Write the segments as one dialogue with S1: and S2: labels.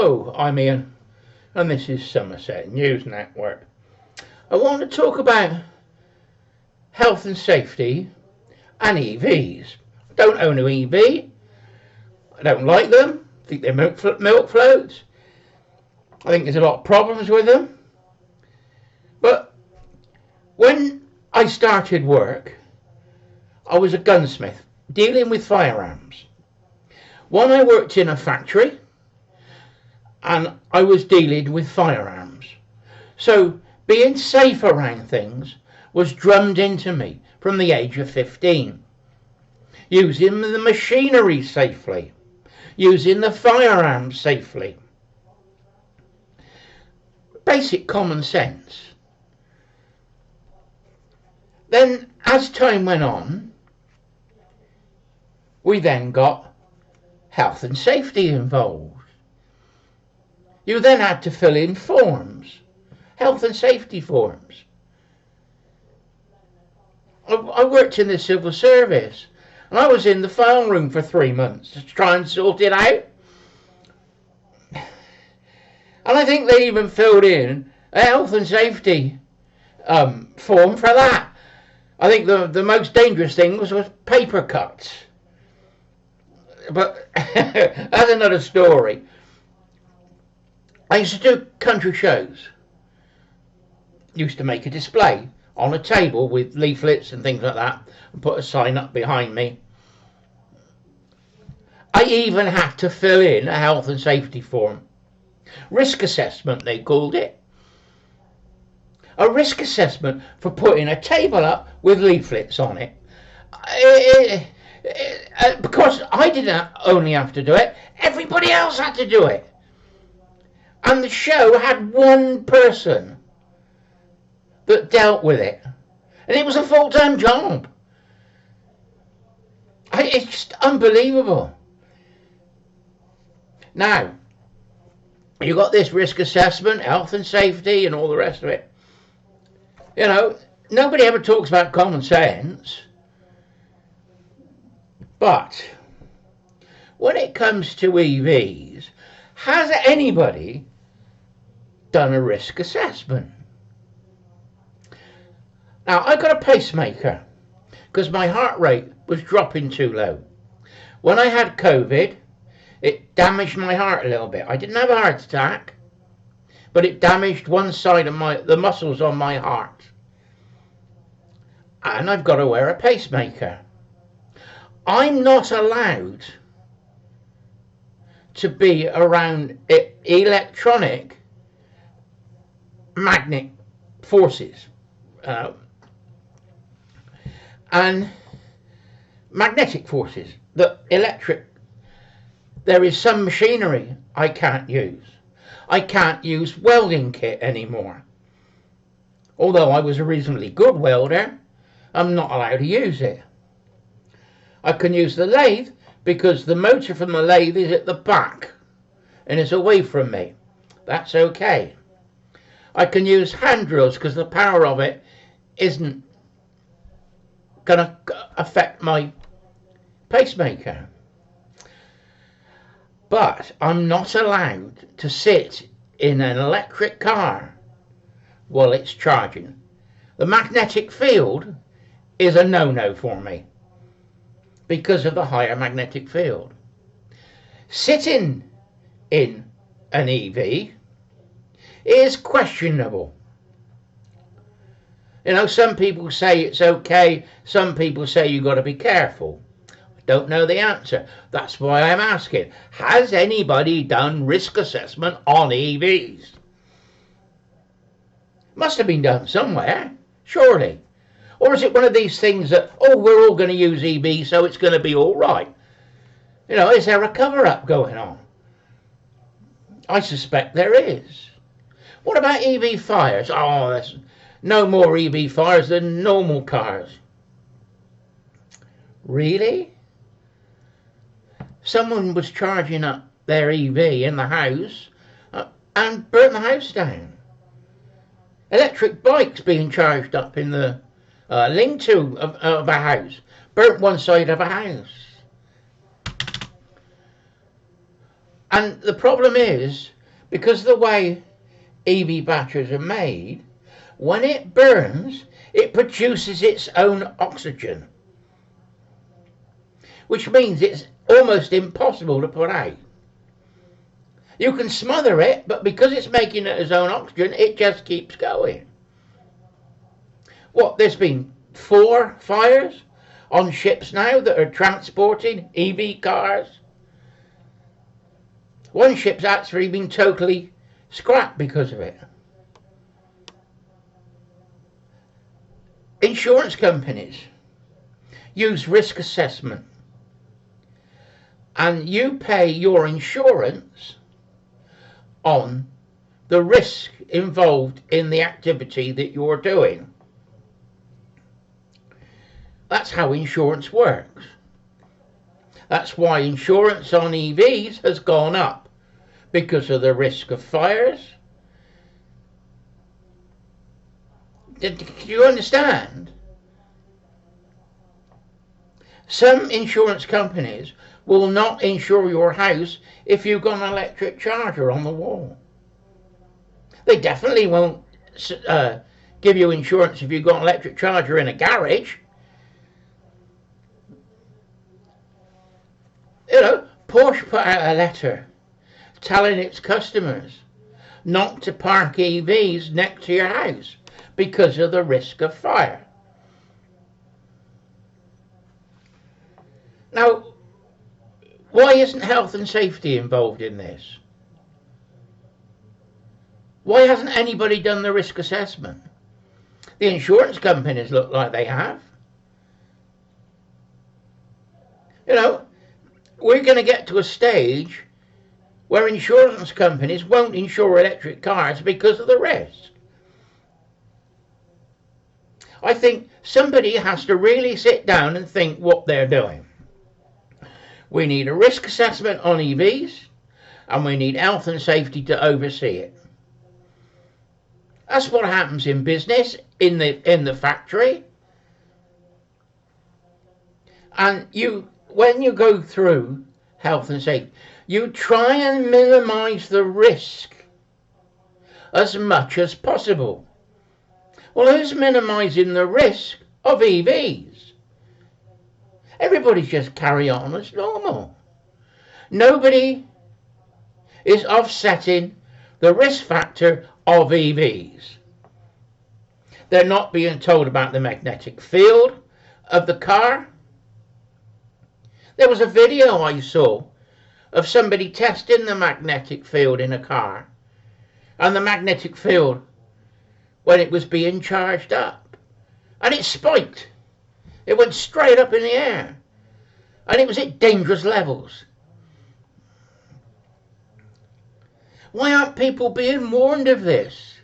S1: Hello, I'm Ian, and this is Somerset News Network. I want to talk about health and safety and EVs. I don't own an EV. I don't like them. I think they're milk floats. I think there's a lot of problems with them. But when I started work, I was a gunsmith dealing with firearms. One, I worked in a factory and I was dealing with firearms. So being safe around things was drummed into me from the age of 15. Using the machinery safely, using the firearms safely. Basic common sense. Then as time went on, we then got health and safety involved. You then had to fill in forms, health and safety forms. I worked in the civil service and I was in the file room for 3 months to try and sort it out. And I think they even filled in a health and safety form for that. I think the most dangerous thing was paper cuts. But that's another story. I used to do country shows. Used to make a display on a table with leaflets and things like that and put a sign up behind me. I even had to fill in a health and safety form. Risk assessment, they called it. A risk assessment for putting a table up with leaflets on it. Because I didn't only have to do it, everybody else had to do it. And the show had one person that dealt with it. And it was a full-time job. It's just unbelievable. Now, you got this risk assessment, health and safety and all the rest of it. You know, nobody ever talks about common sense. But when it comes to EVs, has anybody done a risk assessment? Now, I got a pacemaker because my heart rate was dropping too low. When I had COVID, it damaged my heart a little bit. I didn't have a heart attack, but it damaged one side of the muscles on my heart. And I've got to wear a pacemaker. I'm not allowed to be around electronic magnetic forces and magnetic forces. The electric, there is some machinery I can't use. I can't use welding kit anymore. Although I was a reasonably good welder, I'm not allowed to use it. I can use the lathe because the motor from the lathe is at the back and it's away from me. That's okay. I can use hand drills because the power of it isn't going to affect my pacemaker. But I'm not allowed to sit in an electric car while it's charging. The magnetic field is a no-no for me because of the higher magnetic field. Sitting in an EV is questionable. You know, some people say it's okay, some people say you've got to be careful. I don't know the answer. That's why I'm asking. Has anybody done risk assessment on EVs? Must have been done somewhere, surely. Or is it one of these things that, oh, we're all going to use EV, so it's going to be all right? You know, is there a cover-up going on? I suspect there is. What about EV fires? Oh, there's no more EV fires than normal cars. Really? Someone was charging up their EV in the house and burnt the house down. Electric bikes being charged up in the lean-to of a house. Burnt one side of a house. And the problem is, because of the way EV batteries are made, when it burns, it produces its own oxygen, which means it's almost impossible to put out. You can smother it, but because it's making its own oxygen, it just keeps going. What, there's been 4 fires on ships now that are transporting EV cars. One ship's actually been totally scrapped because of it. Insurance companies use risk assessment, and you pay your insurance on the risk involved in the activity that you're doing. That's how insurance works. That's why insurance on EVs has gone up, because of the risk of fires. Do you understand? Some insurance companies will not insure your house if you've got an electric charger on the wall. They definitely won't give you insurance if you've got an electric charger in a garage. You know, Porsche put out a letter telling its customers not to park EVs next to your house because of the risk of fire. Now, why isn't health and safety involved in this? Why hasn't anybody done the risk assessment? The insurance companies look like they have. You know, we're going to get to a stage where insurance companies won't insure electric cars because of the risk. I think somebody has to really sit down and think what they're doing. We need a risk assessment on EVs, and we need health and safety to oversee it. That's what happens in business, in the factory. And when you go through health and safety, you try and minimize the risk as much as possible. Well, who's minimizing the risk of EVs? Everybody's just carry on as normal. Nobody is offsetting the risk factor of EVs. They're not being told about the magnetic field of the car. There was a video I saw of somebody testing the magnetic field in a car, and the magnetic field when it was being charged up, and it spiked. It went straight up in the air, and it was at dangerous levels. Why aren't people being warned of this?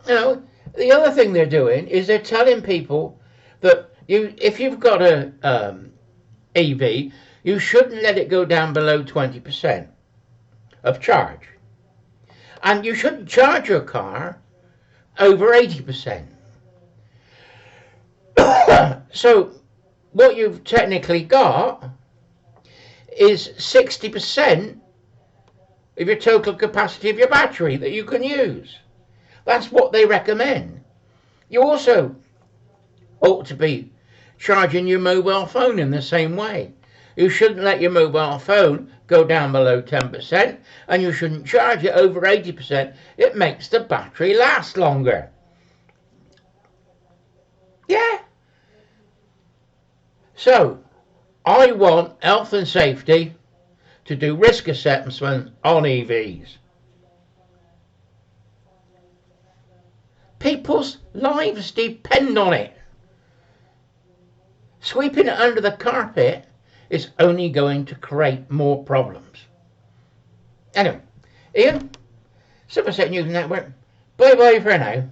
S1: You know, the other thing they're doing is they're telling people that if you've got a EV, you shouldn't let it go down below 20% of charge. And you shouldn't charge your car over 80%. So what you've technically got is 60% of your total capacity of your battery that you can use. That's what they recommend. You also ought to be charging your mobile phone in the same way. You shouldn't let your mobile phone go down below 10%, and you shouldn't charge it over 80%. It makes the battery last longer. Yeah. So, I want health and safety to do risk assessment on EVs. People's lives depend on it. Sweeping it under the carpet is only going to create more problems. Anyway, Ian, Somerset News Network, bye bye for now.